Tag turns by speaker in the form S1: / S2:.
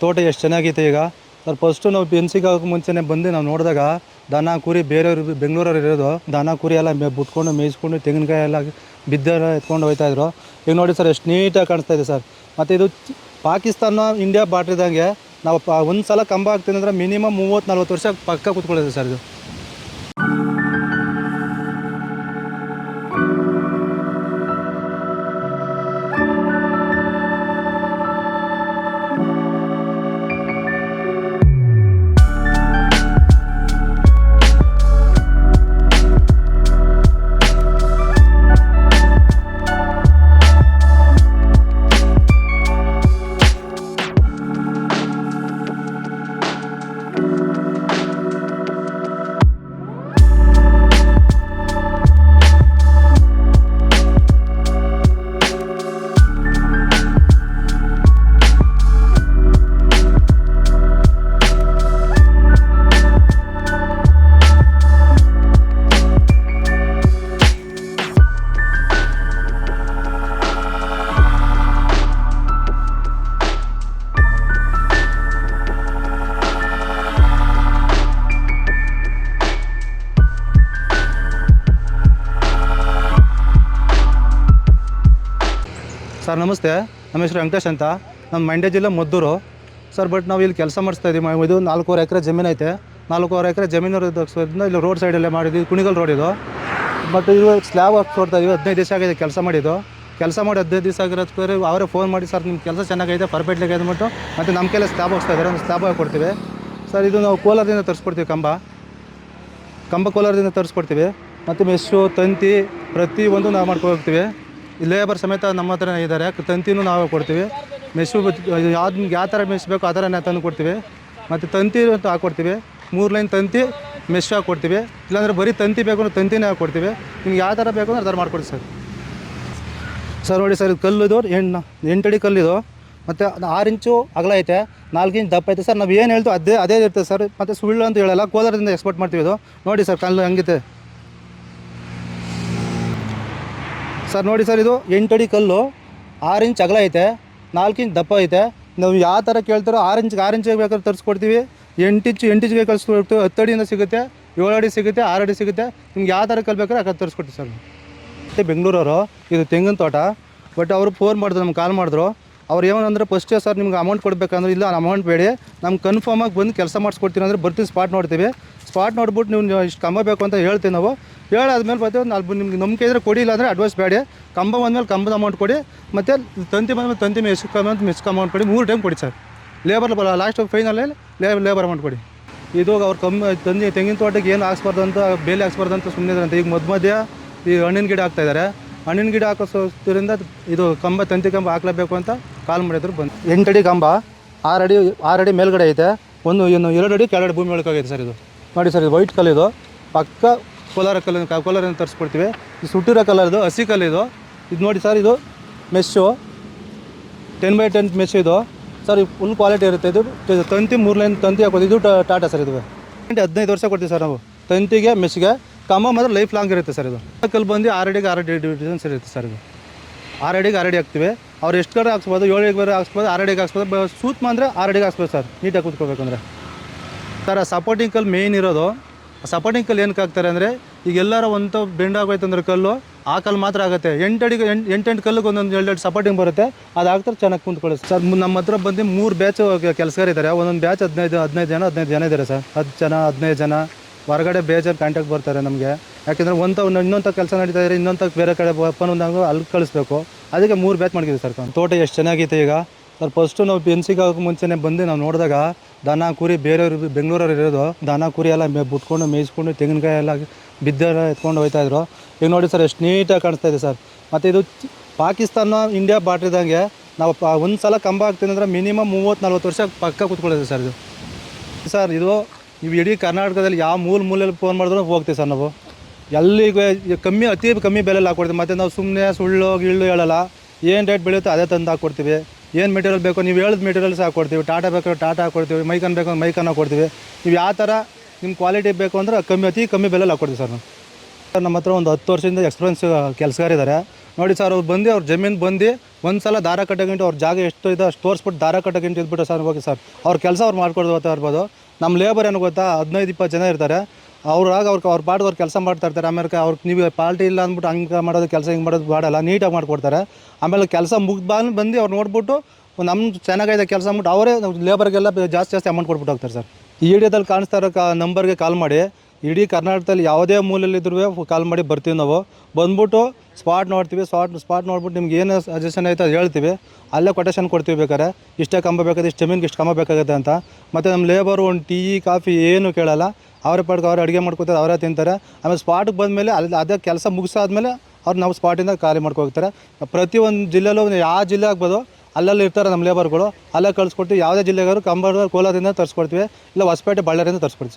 S1: ತೋಟ ಎಷ್ಟು ಚೆನ್ನಾಗೈತೆ ಈಗ ಸರ್. ಫಸ್ಟು ನಾವು ಪೆನ್ಸಿಗೆ ಆಗೋಕ್ಕೆ ಮುಂಚೆನೇ ಬಂದು ನಾವು ನೋಡಿದಾಗ ದನ ಕುರಿ ಬೇರೆಯವರು ಬೆಂಗಳೂರವ್ರು ಇರೋದು ದನ ಕುರಿ ಎಲ್ಲ ಬಿಟ್ಕೊಂಡು ಮೇಯಿಸ್ಕೊಂಡು ತೆಂಗಿನಕಾಯಿ ಎಲ್ಲ ಬಿದ್ದೆಲ್ಲ ಎತ್ಕೊಂಡು ಹೋಗ್ತಾಯಿದ್ರು. ಈಗ ನೋಡಿ ಸರ್ ಎಷ್ಟು ನೀಟಾಗಿ ಕಾಣಿಸ್ತಾ ಇದೆ ಸರ್. ಮತ್ತು ಇದು ಪಾಕಿಸ್ತಾನ ಇಂಡಿಯಾ ಬಾರ್ಡ್ರ್ ಇದ್ದಂಗೆ ನಾವು ಒಂದು ಸಲ ಕಂಬ ಹಾಕ್ತೀನಿ ಅಂದರೆ ಮಿನಿಮಮ್ 30-40 ವರ್ಷ ಪಕ್ಕ ಕೂತ್ಕೊಳ್ಳೋದು ಸರ್ ಇದು. ಸರ್ ನಮಸ್ತೆ, ನಮ್ಮ ಹೆಸರು ವೆಂಕಟೇಶ್ ಅಂತ. ನಮ್ಮ ಮಂಡ್ಯ ಜಿಲ್ಲೆ ಮದ್ದೂರು ಸರ್. ಬಟ್ ನಾವು ಇಲ್ಲಿ ಕೆಲಸ ಮಾಡಿಸ್ತಾಯಿದ್ದೀವಿ. ಇದು 4.5 ಎಕರೆ ಜಮೀನು ಐತೆ. 4.5 ಎಕರೆ ಜಮೀನು ಇರೋದಕ್ಕೋಸ್ಕರ ಇಲ್ಲಿ ರೋಡ್ ಸೈಡಲ್ಲೇ ಮಾಡಿದ್ವಿ. ಕುಣಿಗಲ್ ರೋಡ್ ಇದು. ಬಟ್ ಇದು ಸ್ಲ್ಯಾಬ್ ಹಾಕ್ಸ್ಕೊಡ್ತಾ ಇದೀವಿ. 15 ದಿವಸ ಆಗಿದೆ ಕೆಲಸ ಮಾಡಿದ್ದು. ಕೆಲಸ ಮಾಡಿ 15 ದಿವಸ ಆಗಿರೋದಕ್ಕೆ ಅವರೇ ಫೋನ್ ಮಾಡಿ ಸರ್ ನಿಮ್ಮ ಕೆಲಸ ಚೆನ್ನಾಗೈತೆ ಪರ್ಫೆಕ್ಟ್ಲಾಗಿ ಅಂದ್ಬಿಟ್ಟು ಮತ್ತು ನಮ್ಮ ಕೈಲೇ ಸ್ಲ್ಯಾಬ್ ಹಾಕ್ಸ್ತಾ ಇದ್ದಾರೆ. ಒಂದು ಸ್ಲ್ಯಾಬ್ ಹಾಕಿ ಸರ್. ಇದು ನಾವು ಕೋಲಾರದಿಂದ ತರಿಸ್ಕೊಡ್ತೀವಿ. ಕಂಬ ಕೋಲಾರದಿಂದ ತರಿಸ್ಕೊಡ್ತೀವಿ. ಮತ್ತು ಮೆಸ್ಸು ತಂತಿ ಪ್ರತಿಯೊಂದು ನಾವು ಮಾಡ್ಕೊ ಹೋಗ್ತೀವಿ. ಲೇಬರ್ ಸಮೇತ ನಮ್ಮ ಹತ್ರ ಇದ್ದಾರೆ. ತಂತಿನೂ ನಾವೇ ಕೊಡ್ತೀವಿ. ಮೆಸ್ಸು ನಿಮ್ಗೆ ಯಾವ ಥರ ಮೆಸ್ ಬೇಕೋ ಆ ಥರ ನಾವು ತಂದು ಕೊಡ್ತೀವಿ. ಮತ್ತು ತಂತಿ ಅಂತ ಹಾಕ್ಕೊಡ್ತೀವಿ. 3 ಲೈನ್ ತಂತಿ ಮೆಸ್ ಹಾಕ್ಕೊಡ್ತೀವಿ. ಇಲ್ಲಾಂದರೆ ಬರೀ ತಂತಿ ಬೇಕು ಅಂದ್ರೆ ತಂತಿನೇ ಹಾಕ್ಕೊಡ್ತೀವಿ. ನಿಮ್ಗೆ ಯಾವ ಥರ ಬೇಕು ಅಂದ್ರೆ ಆ ಥರ ಮಾಡ್ಕೊಡ್ತೀವಿ ಸರ್. ಸರ್ ನೋಡಿ ಸರ್, ಇದು ಕಲ್ಲಿದು 8 ಅಡಿ ಕಲ್ಲಿದು. ಮತ್ತು 6 ಇಂಚು ಅಗಲ ಐತೆ, 4 ಇಂಚು ದಪ್ಪ ಐತೆ ಸರ್. ನಾವು ಏನು ಹೇಳ್ತೀವಿ ಅದೇ ಇರ್ತದೆ ಸರ್. ಮತ್ತು ಸುಳ್ಳು ಅಂತ ಹೇಳಲ್ಲ, ಕೋಲಾರದಿಂದ ಎಕ್ಸ್ಪೋರ್ಟ್ ಮಾಡ್ತೀವಿ. ಇದು ನೋಡಿ ಸರ್ ಕಲ್ಲು ಹಂಗಿದೆ ಸರ್. ನೋಡಿ ಸರ್, ಇದು 8 ಅಡಿ ಕಲ್ಲು, 6 ಇಂಚ್ ಅಗಲ ಐತೆ, 4 ಇಂಚ್ ದಪ್ಪ ಐತೆ. ನಾವು ಯಾವ ಥರ ಕೇಳ್ತಾರೋ 6 ಇಂಚಿಗೆ ಬೇಕಾದ್ರೆ ತರಿಸ್ಕೊಡ್ತೀವಿ. 8 ಇಂಚಿಗೆ ಕಳಿಸ್ಕೊಡ್ತೀವಿ. 10 ಅಡಿಯಿಂದ ಸಿಗುತ್ತೆ, 7 ಅಡಿ ಸಿಗುತ್ತೆ, 6 ಅಡಿ ಸಿಗುತ್ತೆ. ನಿಮ್ಗೆ ಯಾವ ಥರ ಕಲ್ ಬೇಕಾದ್ರೆ ಆ ಥರ ತರಿಸ್ಕೊಡ್ತೀವಿ ಸರ್. ಮತ್ತು ಬೆಂಗಳೂರವರು ಇದು ತೆಂಗಿನ ತೋಟ. ಬಟ್ ಅವರು ಫೋನ್ ಮಾಡಿದ್ರು, ನಮ್ಗೆ ಕಾಲ್ ಮಾಡಿದ್ರು. ಅವ್ರು ಏನಂದರೆ ಫಸ್ಟೇ ಸರ್ ನಿಮ್ಗೆ ಅಮೌಂಟ್ ಕೊಡಬೇಕಂದ್ರೆ ಇಲ್ಲ ಅಮೌಂಟ್ ಬೇಡಿ, ನಮ್ಗೆ ಕನ್ಫರ್ಮಾಗಿ ಬಂದು ಕೆಲಸ ಮಾಡಿಸ್ಕೊಡ್ತೀನಿ ಅಂದರೆ ಬರ್ತೀವಿ. ಸ್ಪಾಟ್ ನೋಡ್ತೀವಿ. ಸ್ಪಾಟ್ ನೋಡ್ಬಿಟ್ಟು ನೀವು ಇಷ್ಟು ಕಂಬ ಬೇಕು ಅಂತ ಹೇಳ್ತೀವಿ ನಾವು. ಹೇಳಾದ್ಮೇಲೆ ಬರ್ತೀವಿ. ನಿಮ್ಗೆ ನಂಬಿಕೆ ಇದ್ದರೆ ಕೊಡಿ, ಇಲ್ಲ ಅಂದರೆ ಅಡ್ವಾನ್ಸ್ ಬೇಡಿ. ಕಂಬ ಬಂದಮೇಲೆ ಕಂಬದ ಅಮೌಂಟ್ ಕೊಡಿ. ಮತ್ತು ತಂತಿ ಬಂದಮೇಲೆ ತಂತಿ ಮೆಸ್ಗೆ ಅಮೌಂಟ್ ಕೊಡಿ. 3 ಟೈಮ್ ಕೊಡಿ ಸರ್. ಲೇಬರ್ ಲಾಸ್ಟ್ ಫೈನಲ್ಲೇ ಲೇಬರ್ ಅಮೌಂಟ್ ಕೊಡಿ. ಇದು ಅವ್ರು ತೆಂಗಿನ ತೋಟಕ್ಕೆ ಏನು ಹಾಕ್ಸ್ಬಾರ್ದು ಅಂತ, ಬೇಲಿ ಹಾಕ್ಸ್ಬಾರ್ದು ಅಂತ ಸುಮ್ಮನೆ ಅಂತ. ಈಗ ಮಧ್ಯ ಈ ಹಣ್ಣಿನ ಗಿಡ ಹಾಕ್ತಾಯಿದ್ದಾರೆ. ಹಣ್ಣಿನ ಗಿಡ ಹಾಕೋದ್ರಿಂದ ಇದು ತಂತಿ ಕಂಬ ಹಾಕ್ಲೇಬೇಕು ಅಂತ ಕಾಲ್ ಮಾಡಿದ್ರು. ಬಂದು 8 ಅಡಿ ಕಂಬ, 6 ಅಡಿ ಮೇಲ್ಗಡೆ ಐತೆ. 2 ಅಡಿ ಕೆಳಗಡೆ ಭೂಮಿ ಒಳಗಾಗೈತೆ ಸರ್. ಇದು ನೋಡಿ ಸರ್, ಇದು ವೈಟ್ ಕಲ್ಲಿದು ಪಕ್ಕ ಕೋಲಾರದಿಂದ ತರಿಸ್ಕೊಡ್ತೀವಿ. ಇದು ಸುಟ್ಟಿರೋ ಕಲರ್ದು ಹಸಿ ಕಲ್ಲಿದು. ಇದು ನೋಡಿ ಸರ್, ಇದು ಮೆಸ್ಸು 10x10 ಮೆಸ್ ಇದು ಸರ್. ಫುಲ್ ಕ್ವಾಲಿಟಿ ಇರುತ್ತೆ. ಇದು ತಂತಿ 3 ಲೈನ್ ತಂತಿ ಹಾಕೋದು. ಇದು ಟಾಟಾ ಸರ್. ಇದು 15 ವರ್ಷ ಕೊಡ್ತೀವಿ ಸರ್ ನಾವು ತಂತಿಗೆ ಮೆಸ್ಗೆ. ಕಂಬ ಮಾತ್ರ ಲೈಫ್ ಲಾಂಗ್ ಇರುತ್ತೆ ಸರ್. ಇದು ಕಲ್ಲು ಬಂದು 6 ಅಡಿಗೆ 6 ಅಡಿ ಡಿಫ್ರೆನ್ಸ್ ಇರುತ್ತೆ ಸರ್. ಇದು 6 ಅಡಿಗೆ 6 ಅಡಿ ಹಾಕ್ತೀವಿ. ಅವ್ರು ಎಷ್ಟು ಕಡೆ ಹಾಕ್ಸ್ಬೋದು, 7 ಅಡಿಗೆ ಬೇರೆ ಹಾಕ್ಸ್ಬೋದು, 6 ಅಡಿಗೆ ಹಾಕ್ಸ್ಬೋದು. ಸೂತ್ಮ ಅಂದರೆ 6 ಅಡಿಗೆ ಹಾಕ್ಸ್ಬೋದು ಸರ್, ನೀಟಾಗಿ ಕೂತ್ಕೋಬೇಕಂದ್ರೆ ಸರ್. ಸಪೋರ್ಟಿಂಗ್ ಕಲ್ಲು ಮೇಯ್ನ್ ಇರೋದು. ಸಪೋರ್ಟಿಂಗ್ ಕಲ್ಲು ಏನಕ್ಕೆ ಹಾಕ್ತಾರೆ ಅಂದರೆ, ಈಗ ಎಲ್ಲರೂ ಒಂದು ಬೆಂಡ್ ಆಗೋಯ್ತು ಅಂದ್ರೆ ಕಲ್ಲು, ಆ ಕಲ್ಲು ಮಾತ್ರ ಆಗುತ್ತೆ. 8 ಕಲ್ಲಿಗೆ ಒಂದೊಂದು 2 ಸಪೋರ್ಟಿಂಗ್ ಬರುತ್ತೆ. ಅದು ಹಾಕ್ತಾರೆ, ಚೆನ್ನಾಗಿ ಕುಂತ್ಕೊಳ್ಳಿ ಸರ್. ನಮ್ಮ ಹತ್ರ ಬಂದು 3 ಬ್ಯಾಚ್ ಕೆಲಸಗಾರಿದ್ದಾರೆ. ಒಂದೊಂದು ಬ್ಯಾಚ್ 15 ಜನ ಇದ್ದಾರೆ ಸರ್. 15 ಜನ ಹೊರಗಡೆ ಬೇಜಾರು ಕಾಂಟ್ಯಾಕ್ಟ್ ಬರ್ತಾರೆ ನಮಗೆ. ಯಾಕೆಂದರೆ ಇನ್ನೊಂದು ಕೆಲಸ ನಡೀತಾ ಇದ್ದಾರೆ, ಇನ್ನೊಂದು ಬೇರೆ ಕಡೆ ಒಪ್ಪಂದಾಗ ಅಲ್ಲಿ ಕಳಿಸ್ಬೇಕು. ಅದಕ್ಕೆ 3 ಬ್ಯಾಚ್ ಮಾಡಿದ್ದೀವಿ ಸರ್. ತೋಟ ಎಷ್ಟು ಚೆನ್ನಾಗೈತೆ ಈಗ ಸರ್. ಫಸ್ಟು ನಾವು ಪೆನ್ಸಿಗೆ ಆಗೋಕ್ಕೆ ಮುಂಚೆನೇ ಬಂದು ನಾವು ನೋಡಿದಾಗ ದನ ಕುರಿ ಬೇರೆಯವರು ಬೆಂಗಳೂರವ್ರು ಇರೋದು ದನ ಕುರಿ ಎಲ್ಲ ಬಿಟ್ಕೊಂಡು ಮೇಯಿಸ್ಕೊಂಡು ತೆಂಗಿನಕಾಯಿ ಎಲ್ಲ ಬಿದ್ದೆಲ್ಲ ಎತ್ಕೊಂಡು ಹೋಗ್ತಾಯಿದ್ರು. ಈಗ ನೋಡಿ ಸರ್ ಎಷ್ಟು ನೀಟಾಗಿ ಕಾಣಿಸ್ತಾ ಇದೆ ಸರ್. ಮತ್ತು ಇದು ಪಾಕಿಸ್ತಾನ ಇಂಡಿಯಾ ಬಾರ್ಡ್ರ್ ಇದ್ದಂಗೆ ನಾವು ಒಂದು ಸಲ ಕಂಬ ಹಾಕ್ತೀನಿ ಅಂದರೆ ಮಿನಿಮಮ್ 30-40 ವರ್ಷ ಪಕ್ಕ ಕೂತ್ಕೊಳ್ಳೋದು ಸರ್. ಇದು ನೀವು ಇಡೀ ಕರ್ನಾಟಕದಲ್ಲಿ ಯಾವ ಮೂಲೆಯಲ್ಲಿ ಫೋನ್ ಮಾಡಿದ್ರು ಹೋಗ್ತೀವಿ ಸರ್. ನಾವು ಎಲ್ಲಿಗೆ ಅತಿ ಕಮ್ಮಿ ಬೆಲೆಯಲ್ಲಿ ಹಾಕ್ಕೊಡ್ತೀವಿ. ಮತ್ತು ನಾವು ಸುಮ್ಮನೆ ಸುಳ್ಳು ಹೇಳಲ್ಲ. ಏನು ರೇಟ್ ಬೆಳೆಯುತ್ತೋ ಅದೇ ತಂದು ಹಾಕ್ಕೊಡ್ತೀವಿ. ಏನು ಮೆಟೀರಿಯಲ್ ಬೇಕೋ ನೀವು ಹೇಳಿದ ಮೆಟೀರಿಯಲ್ಸ್ ಹಾಕ್ಕೊಡ್ತೀವಿ. ಟಾಟಾ ಬೇಕಾದ್ರೆ ಟಾಟಾ ಹಾಕ್ಕೊಡ್ತೀವಿ. ಮೈಕನ್ ಬೇಕು ಮೈಕನ್ ಹಾಕ್ಕೊಡ್ತೀವಿ. ನೀವು ಯಾವ ಥರ ನಿಮ್ಮ ಕ್ವಾಲಿಟಿ ಬೇಕು ಅಂದರೆ ಅತಿ ಕಮ್ಮಿ ಬೆಲೆಯಲ್ಲಿ ಹಾಕ್ಕೊಡ್ತೀವಿ ಸರ್. ನಮ್ಮ ಹತ್ರ ಒಂದು 10 ವರ್ಷದಿಂದ ಎಕ್ಸ್ಪೀರಿಯನ್ಸ್ ಕೆಲಸಗಾರಿದ್ದಾರೆ. ನೋಡಿ ಸರ್, ಅವ್ರು ಬಂದು ಅವ್ರ ಜಮೀನು ಬಂದು ಒಂದು ಸಲ ದಾರ ಕಟ್ಟೋಗಂಟು ಅವ್ರ ಜಾಗ ಎಷ್ಟು ಇದೆ ಅಷ್ಟು ತೋರಿಸ್ಬಿಟ್ಟು ದಾರ ಕಟ್ಟೋಗಂಟು ಇದ್ಬಿಟ್ಟು ಸರ್ ಹೋಗಿ ಸರ್ ಅವ್ರ ಕೆಲಸ ಅವ್ರು ಮಾಡ್ಕೊಡ್ತಾ ಇರ್ಬೋದು. ನಮ್ಮ ಲೇಬರ್ ಏನು ಗೊತ್ತಾ, 15-20 ಜನ ಇರ್ತಾರೆ. ಅವ್ರ ಪಾಡ್ಗೆ ಅವ್ರು ಕೆಲಸ ಮಾಡ್ತಾ ಇರ್ತಾರೆ. ಆಮೇಲೆ ಅವ್ರಿಗೆ ನೀವು ಪಾರ್ಟಿ ಇಲ್ಲ ಅಂದ್ಬಿಟ್ಟು ಹಂಗೆ ಮಾಡೋದು ಕೆಲಸ ಹಿಂಗೆ ಮಾಡೋದು ಮಾಡಲ್ಲ, ನೀಟಾಗಿ ಮಾಡ್ಕೊಡ್ತಾರೆ. ಆಮೇಲೆ ಕೆಲಸ ಬಂದು ಅವ್ರು ನೋಡ್ಬಿಟ್ಟು ನಮ್ಮ ಚೆನ್ನಾಗಿದೆ ಕೆಲಸ ಅಂದ್ಬಿಟ್ಟು ಅವರೇ ಲೇಬರ್ಗೆಲ್ಲ ಜಾಸ್ತಿ ಅಮೌಂಟ್ ಕೊಟ್ಬಿಟ್ಟು ಹೋಗ್ತಾರೆ ಸರ್. ಈ ವಿಡಿಯೋದಲ್ಲಿ ಕಾಣಿಸ್ತಾ ಇರೋ ನಂಬರ್ಗೆ ಕಾಲ್ ಮಾಡಿ, ಇಡೀ ಕರ್ನಾಟಕದಲ್ಲಿ ಯಾವುದೇ ಮೂಲೆಯಲ್ಲಿದ್ದರೂ ಕಾಲ್ ಮಾಡಿ ಬರ್ತೀವಿ ನಾವು. ಬಂದ್ಬಿಟ್ಟು ಸ್ಪಾಟ್ ನೋಡ್ತೀವಿ. ಸ್ಪಾಟ್ ನೋಡ್ಬಿಟ್ಟು ನಿಮ್ಗೆ ಏನು ಸಜೆಷನ್ ಐತೆ ಅದು ಹೇಳ್ತೀವಿ. ಅಲ್ಲೇ ಕೊಟೇಶನ್ ಕೊಡ್ತೀವಿ. ಬೇಕಾದ್ರೆ ಇಷ್ಟೇ ಕಂಬ ಬೇಕಾದ್ರೆ ಇಷ್ಟು ಜಮೀನಿಗೆ ಇಷ್ಟು ಕಂಬ ಬೇಕಾಗುತ್ತೆ ಅಂತ. ಮತ್ತು ನಮ್ಮ ಲೇಬರು ಒಂದು ಟೀ ಕಾಫಿ ಏನು ಕೇಳಲ್ಲ. ಅವರೇ ಪಾಡ್ಗೆ ಅವ್ರು ಅಡುಗೆ ಮಾಡ್ಕೊತಾರೆ, ಅವರೇ ತಿಂತಾರೆ. ಆಮೇಲೆ ಸ್ಪಾಟಿಗೆ ಬಂದಮೇಲೆ ಅದೇ ಕೆಲಸ ಮುಗಿಸಾದ್ಮೇಲೆ ಅವ್ರು ನಾವು ಸ್ಪಾಟಿಂದ ಖಾಲಿ ಮಾಡ್ಕೋಗ್ತಾರೆ. ಪ್ರತಿಯೊಂದು ಜಿಲ್ಲೆಯಲ್ಲೂ ಯಾವ ಜಿಲ್ಲೆ ಆಗ್ಬೋದು ಅಲ್ಲಲ್ಲಿ ಇರ್ತಾರೆ ನಮ್ಮ ಲೇಬರ್ಗಳು. ಅಲ್ಲೇ ಕಳಿಸ್ಕೊಟ್ಟು ಯಾವುದೇ ಜಿಲ್ಲೆಗಾದ್ರು ಕೋಲಾರದಿಂದ ತರಿಸ್ಕೊಡ್ತೀವಿ, ಇಲ್ಲ ಹೊಸಪೇಟೆ ಬಳ್ಳಾರಿಯಿಂದ ತರಿಸ್ಕೊಡ್ತೀವಿ ಸರ್.